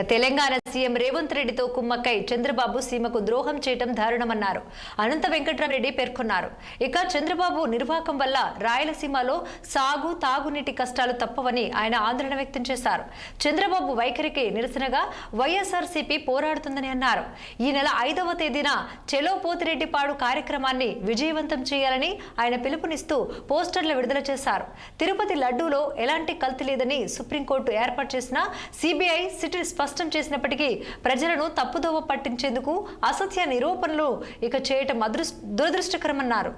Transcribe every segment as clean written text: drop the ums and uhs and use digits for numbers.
Telangana CM Revanth రెడ్డితో కుమ్మక్కై చంద్రబాబు సీమకు ద్రోహం చేయడం దారుణమన్నారు. అనంత వెంకట్రామరెడ్డి పేర్కొన్నారు. ఇక చంద్రబాబు నిర్వాకం వల్ల రాయలసీమలో సాగు తాగునీటి కష్టాలు తప్పవని ఆయన ఆందోళన వ్యక్తం చేశారు. చంద్రబాబు వైఖరికి నిరసనగా వైఎస్ఆర్సీపీ పోరాడుతుందని అన్నారు. ఈ నెల 5వ తేదీన చెలో పోతిరెడ్డిపాడు కార్యక్రమాన్ని విజయవంతం చేయాలని ఆయన పిలుపునిస్తూ పోస్టర్లు విడుదల చేశారు. తిరుపతి లడ్డూలో ఎలాంటి కల్తీ లేదని సుప్రీంకోర్టు ఏర్పాటు చేసిన సిబిఐ సిట్ స్పష్టం చేసినప్పటికీ ప్రజలను తప్పుదోవ పట్టించేందుకు అసత్య నిరూపణలు ఇక చేయటం దురదృష్టకరమన్నారు.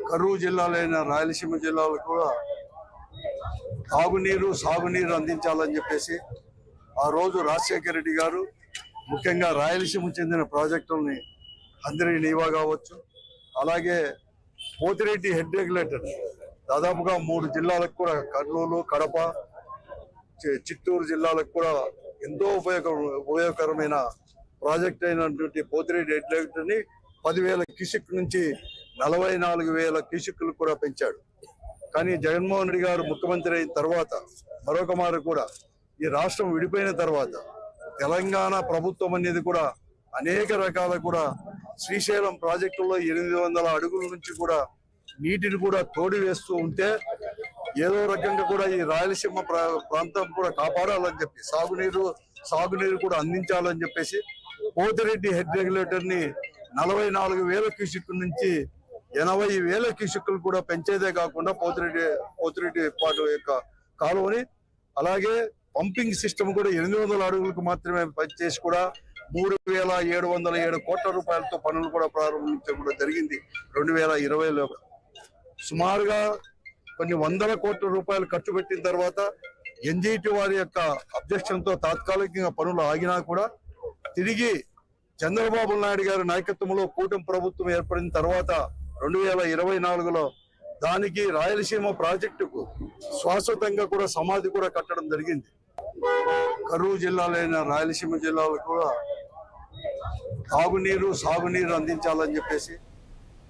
కరూరు జిల్లాలైన రాయలసీమ జిల్లాలో కూడా తాగునీరు సాగునీరు అందించాలని చెప్పేసి ఆ రోజు రాజశేఖర రెడ్డి గారు ముఖ్యంగా రాయలసీమ చెందిన ప్రాజెక్టుల్ని అందరి నీవా కావచ్చు, అలాగే పోతిరెడ్డి హెడ్ రెగ్యులేటర్ దాదాపుగా 3 జిల్లాలకు కూడా కర్నూలు, కడప, చిత్తూరు జిల్లాలకు కూడా ఎంతో ఉపయోగకరమైన ప్రాజెక్ట్ అయినటువంటి పోతిరెడ్డి హెడ్ రెగ్యులేటర్ని 10,000 క్యూసెక్ నుంచి 44,000 క్యూసెక్లు కూడా పెంచాడు. కానీ జగన్మోహన్ రెడ్డి గారు ముఖ్యమంత్రి అయిన తర్వాత మరొక మారు కూడా ఈ రాష్ట్రం విడిపోయిన తర్వాత తెలంగాణ ప్రభుత్వం అనేది కూడా అనేక రకాల కూడా శ్రీశైలం ప్రాజెక్టుల్లో 800 అడుగుల నుంచి కూడా నీటిని కూడా తోడి వేస్తూ ఉంటే ఏదో రకంగా కూడా ఈ రాయలసీమ ప్రాంతం కూడా కాపాడాలని చెప్పి సాగునీరు కూడా అందించాలని చెప్పేసి పోతిరెడ్డి హెడ్ రెగ్యులేటర్ ని 44,000 క్యూసెక్ల నుంచి 80,000 క్యూసెక్లు కూడా పెంచేదే కాకుండా పోతిరెడ్డి పాటు యొక్క కాలువని అలాగే పంపింగ్ సిస్టమ్ కూడా 800 అడుగులకు మాత్రమే పనిచేసి కూడా 3,707 కోట్ల రూపాయలతో పనులు కూడా ప్రారంభించడం కూడా జరిగింది. 2020లో సుమారుగా కొన్ని వందల కోట్ల రూపాయలు ఖర్చు పెట్టిన తర్వాత ఎన్జీటీ వారి యొక్క అబ్జెక్షన్ తో తాత్కాలికంగా పనులు ఆగినా కూడా తిరిగి చంద్రబాబు నాయుడు గారి నాయకత్వంలో కూటమి ప్రభుత్వం ఏర్పడిన తర్వాత 2024లో దానికి రాయలసీమ ప్రాజెక్టుకు శాశ్వతంగా కూడా సమాధి కూడా కట్టడం జరిగింది. కరూరు జిల్లాలైన రాయలసీమ జిల్లాలో కూడా తాగునీరు సాగునీరు అందించాలని చెప్పేసి